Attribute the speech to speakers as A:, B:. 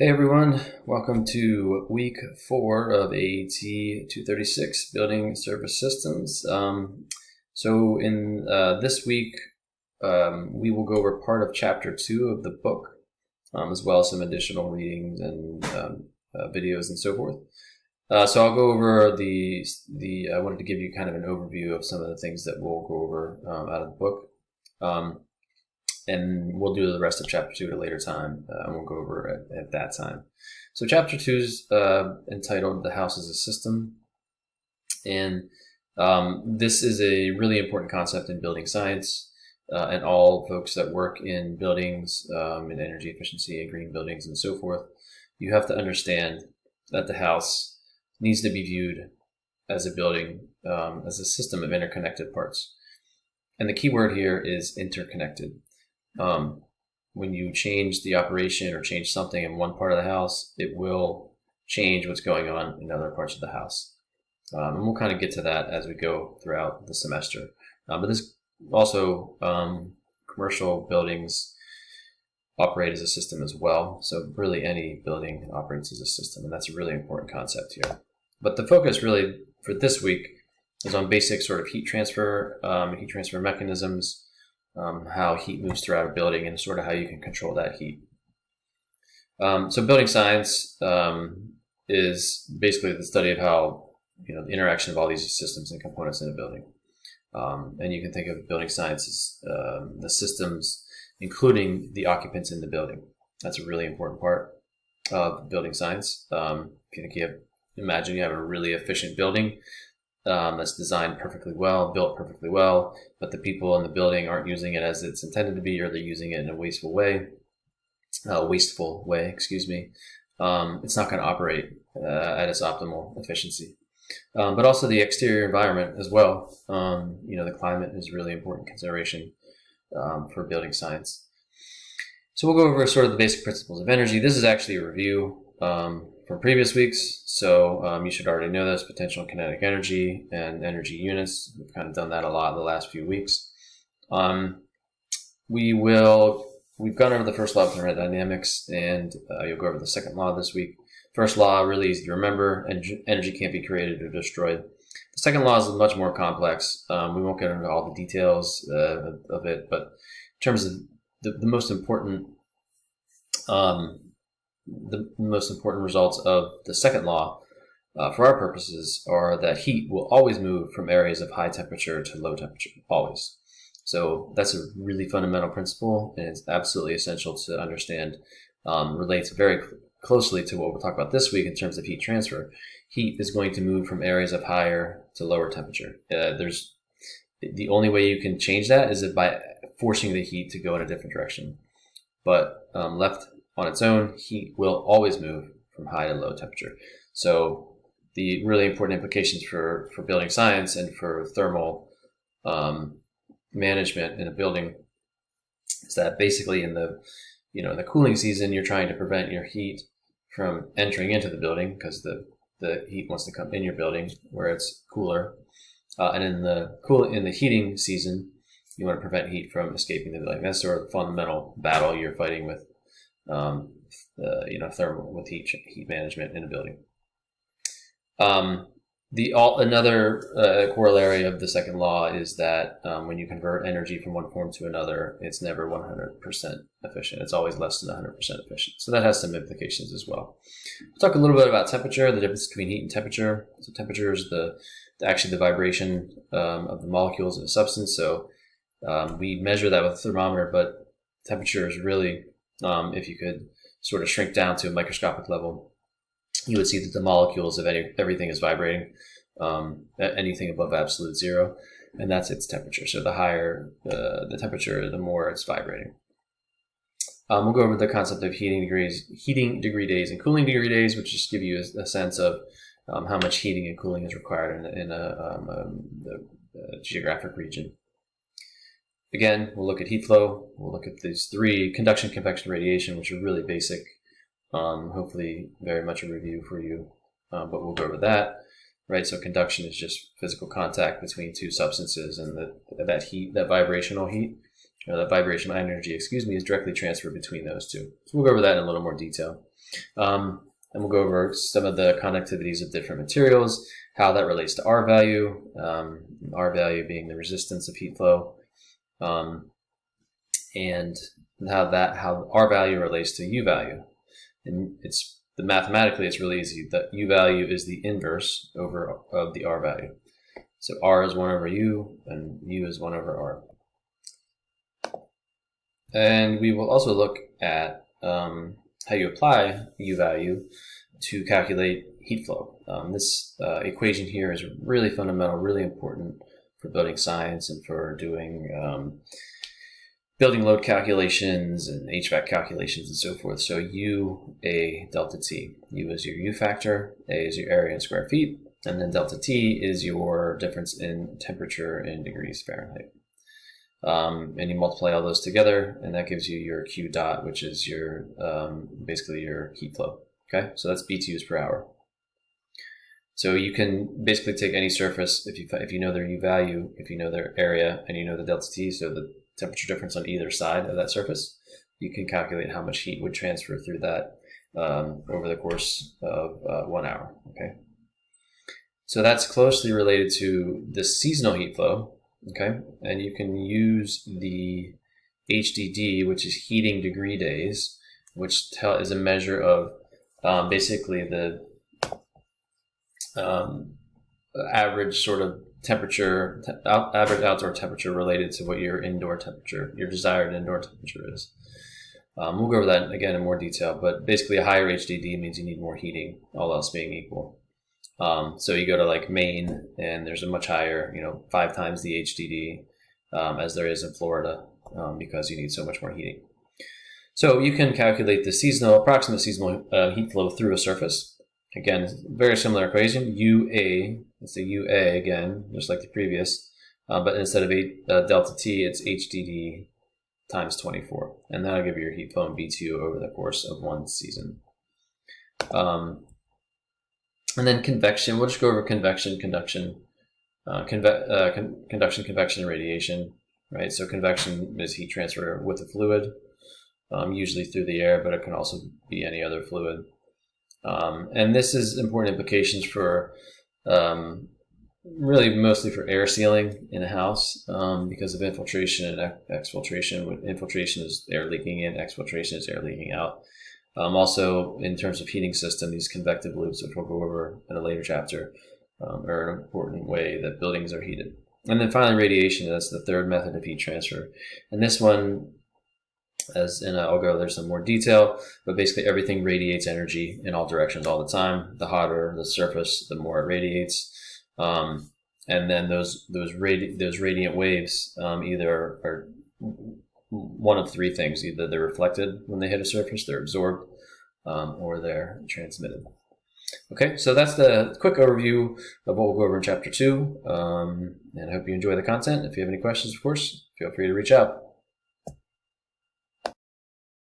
A: Hey everyone, welcome to week 4 of AET 236, Building Service Systems. So in this week, we will go over part of chapter 2 of the book, as well as some additional readings and videos and so forth. So I'll go over I wanted to give you kind of an overview of some of the things that we'll go over out of the book. And we'll do the rest of chapter 2 at a later time, and we'll go over it at that time. So chapter 2 is entitled The House as a System. And this is a really important concept in building science, and all folks that work in buildings, in energy efficiency and green buildings and so forth. You have to understand that the house needs to be viewed as a building, as a system of interconnected parts. And the key word here is interconnected. When you change the operation or change something in one part of the house, it will change what's going on in other parts of the house. And we'll kind of get to that as we go throughout the semester. But this also, commercial buildings operate as a system as well. So really any building operates as a system, and that's a really important concept here. But the focus really for this week is on basic sort of heat transfer mechanisms, how heat moves throughout a building, and sort of how you can control that heat. So building science is basically the study of how, the interaction of all these systems and components in a building. And you can think of building science as the systems, including the occupants in the building. That's a really important part of building science. If you imagine you have a really efficient building that's designed perfectly well, built perfectly well, but the people in the building aren't using it as it's intended to be, or they're using it in a wasteful way, it's not going to operate at its optimal efficiency. But also the exterior environment as well. The climate is a really important consideration for building science. So we'll go over sort of the basic principles of energy. This is actually a review from previous weeks, so you should already know this: potential and kinetic energy and energy units. We've kind of done that a lot in the last few weeks. We've gone over the first law of thermodynamics, and you'll go over the second law this week. First law, really easy to remember: energy can't be created or destroyed. The second law is much more complex. We won't get into all the details of it, but in terms of the most important results of the second law, for our purposes, are that heat will always move from areas of high temperature to low temperature, always. So that's a really fundamental principle, and it's absolutely essential to understand. Relates very closely to what we'll talk about this week in terms of heat transfer. Heat is going to move from areas of higher to lower temperature. The only way you can change that is by forcing the heat to go in a different direction. But left on its own, heat will always move from high to low temperature. So the really important implications for building science and for thermal management in a building is that basically in the cooling season, you're trying to prevent your heat from entering into the building because the heat wants to come in your building where it's cooler. And in the heating season, you want to prevent heat from escaping the building. That's sort of the fundamental battle you're fighting with. Thermal with heat management in a building. Another corollary of the second law is that when you convert energy from one form to another, it's never 100% efficient. It's always less than 100% efficient. So that has some implications as well. We'll talk a little bit about temperature, the difference between heat and temperature. So temperature is actually the vibration of the molecules of a substance. So we measure that with a thermometer, but temperature is really, if you could sort of shrink down to a microscopic level, you would see that the molecules of everything is vibrating, anything above absolute zero, and that's its temperature. So the higher the temperature, the more it's vibrating. We'll go over the concept of heating degree days, and cooling degree days, which just give you a sense of how much heating and cooling is required in a geographic region. Again, we'll look at heat flow. We'll look at these three: conduction, convection, radiation, which are really basic. Hopefully very much a review for you, but we'll go over that. Right, so conduction is just physical contact between two substances, and that heat, that vibrational heat, or that vibrational energy, excuse me, is directly transferred between those two. So we'll go over that in a little more detail. And we'll go over some of the conductivities of different materials, how that relates to R value, R value being the resistance of heat flow, and how R value relates to U value. And mathematically it's really easy. The U value is the inverse of the R value. So R is 1 over U, and U is 1 over R. And we will also look at how you apply U value to calculate heat flow. This equation here is really fundamental, really important for building science and for doing building load calculations and HVAC calculations and so forth. So U, A, delta T. U is your U factor, A is your area in square feet, and then delta T is your difference in temperature in degrees Fahrenheit. And you multiply all those together, and that gives you your Q dot, which is your basically your heat flow. Okay, so that's BTUs per hour. So you can basically take any surface if you know their U value, if you know their area, and you know the delta T, so the temperature difference on either side of that surface, you can calculate how much heat would transfer through that over the course of 1 hour. Okay, so that's closely related to the seasonal heat flow. Okay, and you can use the HDD, which is heating degree days, which is a measure of basically the average sort of temperature, average outdoor temperature related to what your indoor temperature, your desired indoor temperature is. We'll go over that again in more detail, but basically a higher HDD means you need more heating, all else being equal. So you go to like Maine, and there's a much higher, 5 times the HDD as there is in Florida because you need so much more heating. So you can calculate the approximate seasonal heat flow through a surface. Again, very similar equation, UA, let's say UA again, just like the previous, but instead of delta T, it's HDD times 24. And that'll give you your heat flow in BTU over the course of one season. And then convection, we'll just go over convection, conduction, convection, and radiation, right? So convection is heat transfer with a fluid, usually through the air, but it can also be any other fluid. And this is important implications for really mostly for air sealing in a house because of infiltration and exfiltration. Infiltration is air leaking in, exfiltration is air leaking out. Also, in terms of heating system, these convective loops, which we'll go over in a later chapter, are an important way that buildings are heated. And then finally, radiation, that's the third method of heat transfer. And this one, I'll go there's some more detail, but basically everything radiates energy in all directions all the time. The hotter the surface, the more it radiates. And then those radiant waves either are one of 3 things. Either they're reflected when they hit a surface, they're absorbed, or they're transmitted. Okay, so that's the quick overview of what we'll go over in Chapter 2. And I hope you enjoy the content. If you have any questions, of course, feel free to reach out.